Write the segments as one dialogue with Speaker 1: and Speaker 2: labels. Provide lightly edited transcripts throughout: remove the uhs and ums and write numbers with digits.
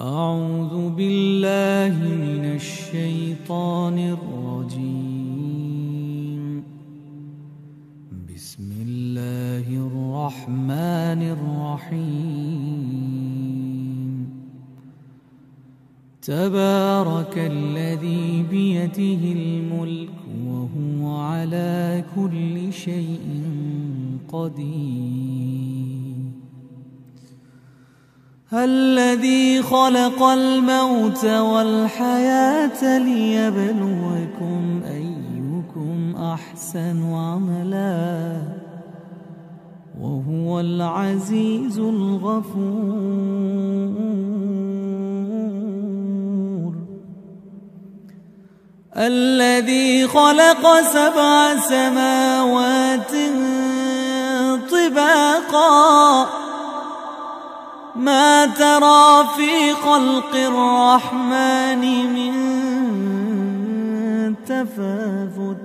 Speaker 1: أعوذ بالله من الشيطان الرجيم. بسم الله الرحمن الرحيم. تبارك الذي بيده الملك وهو على كل شيء قدير. الذي خلق الموت والحياة ليبلوكم أيكم أحسن عملا وهو العزيز الغفور. الذي خلق 7 سماوات طباقا ما ترى في خلق الرحمن من تفاوت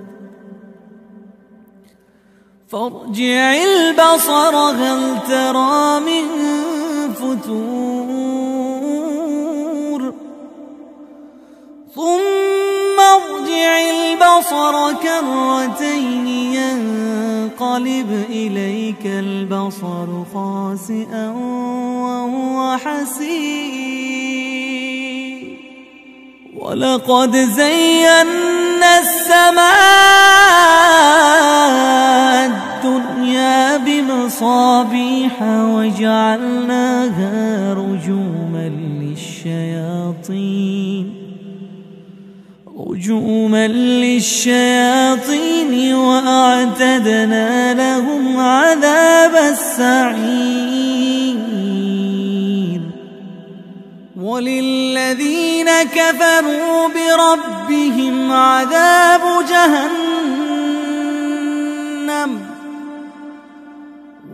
Speaker 1: فارجع البصر هل ترى من فتور ثم ارجع البصر كرتين ينقلب إليك البصر خاسئا وهو حسير. ولقد زينا السماء الدنيا بمصابيح وجعلناها رجوما للشياطين وأعتدنا لهم عذاب السعير. وللذين كفروا بربهم عذاب جهنم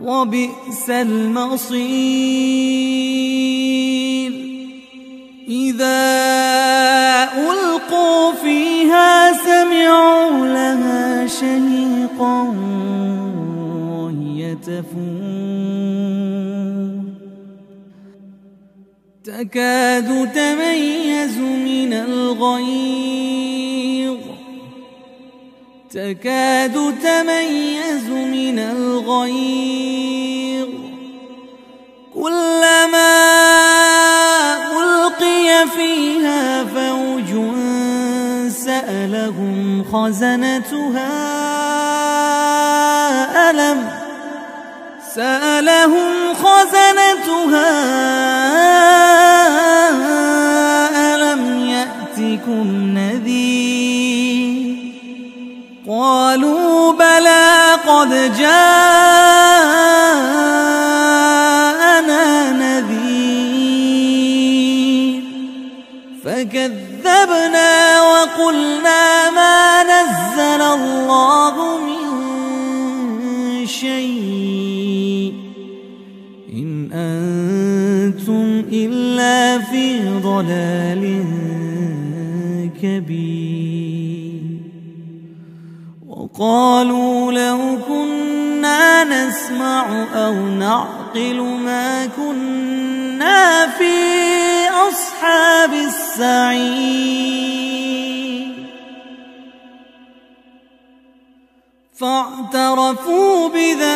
Speaker 1: وبئس المصير. إذا ألقوا فيها سمعوا لها شهيقا وهي تفور تكاد تميز من الغيظ كلما ألقي فيها فوج سألهم خزنتها ألم يأتكم نذير قالوا بلى قد جاءنا نذير فكذبنا وقلنا ما نزل الله من شيء إن أنتم إلا في ضلال كبير. وقالوا لو كنا نسمع أو نعقل ما كنا في أصحاب السعير. فاعترفوا بذنبهم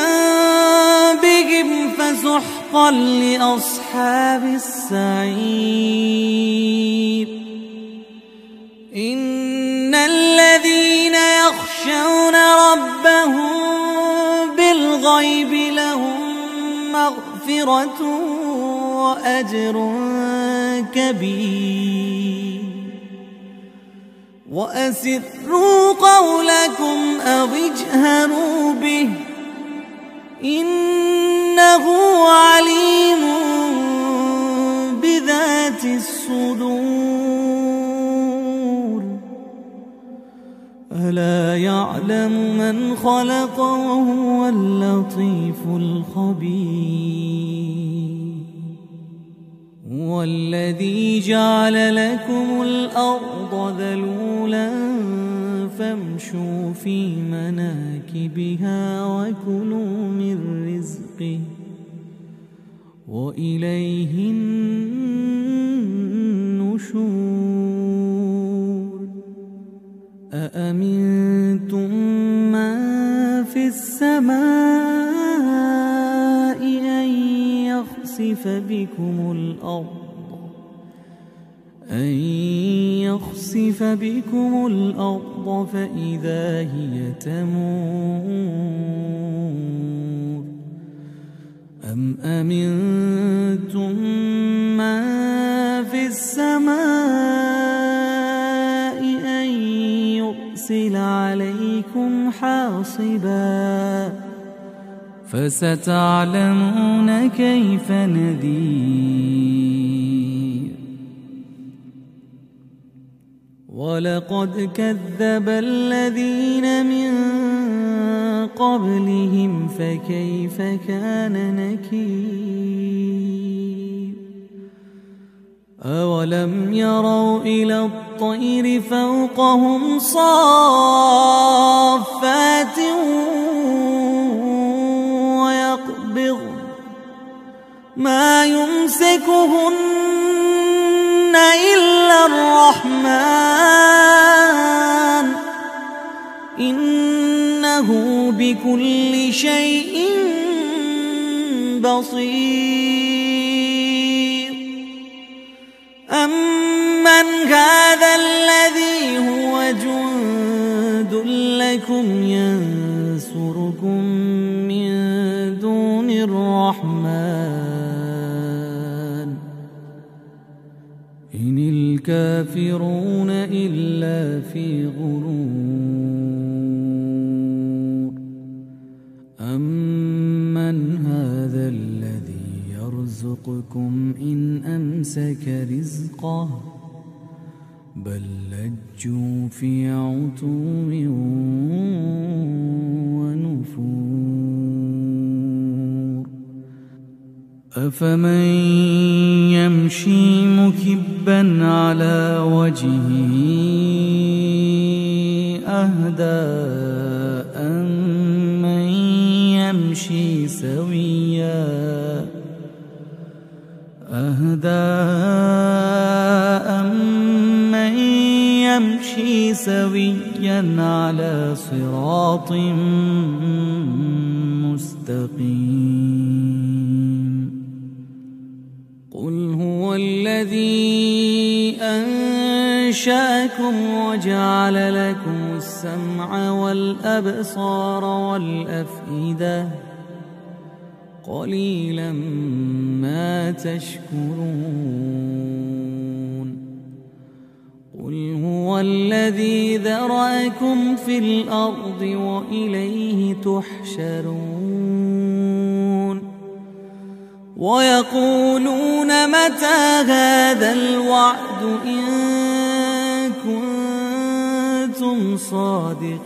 Speaker 1: فسحقا لأصحاب السعير. إن الذين يخشون ربهم بالغيب لهم مغفرة وأجر كبير. وأسروا قولكم أو اجهروا به إنه عليم بذات الصدور. ألا يعلم من خلق وهو اللطيف الخبير. هو الذي جعل لكم الأرض ذلولا فامشوا في مناكبها وكلوا من رزقه وإليه النشور. أأمنتم من في السماء أن يخسف بكم الأرض فإذا هي تمور أم أمنتم من في السماء أن يرسل عليكم حاصبا فستعلمون كيف نذير ولقد كذب الذين من قبلهم فكيف كان نكير أولم يروا إلى الطير فوقهم صافات ويقبض ما يمسكهن إلا الرحمن إنه بكل شيء بصير أمن هذا الذي هو جند لكم ينصركم من دون الرحمن إن الكافرون إلا في غرور أمن هذا الذي يرزقكم إن أمسك رزقه بل لجوا في عتو ونفور أفمن يمشي مكبا على وجهه أهدى أمن يمشي سويا على صراط مستقيم قل هو الذي أنشأكم وجعل لكم السمع والأبصار والأفئدة قليلا ما تشكرون قل هو الذي ذرأكم في الأرض وإليه تحشرون ويقولون متى هذا الوعد إن كنتم صادقين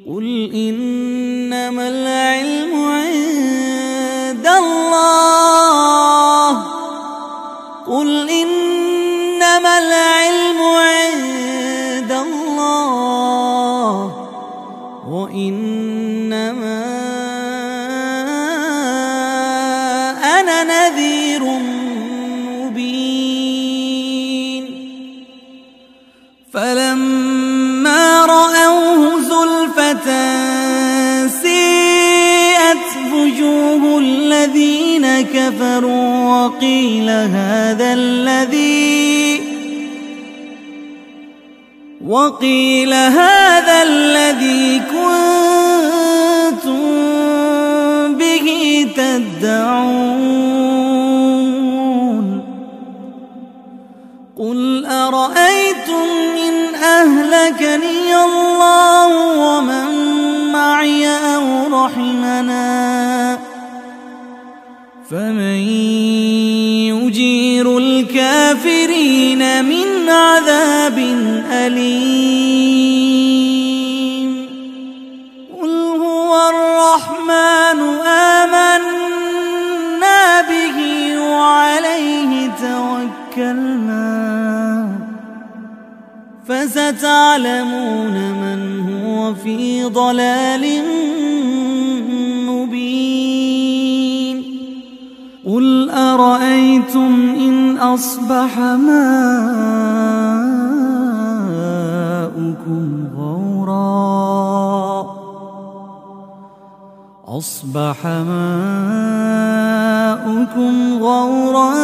Speaker 1: قل إنما العلم عند الله قل إنما العلم عند الله وإنما أنا نذير مبين فلما رأوه زلفة سيئت وجوه الذين كفروا وقيل هذا الذي كنتم به تدعون قل أرأيتم إن أهلكني الله ومن معي أو رحمنا فمن يجير الكافرين من عذاب أليم قل هو الرحمن آمنا به وعليه توكلنا فستعلمون من هو في ضلال مبين قل أرأيتم إن أصبح ماؤكم ماؤكم غورا أصبح ماؤكم غورا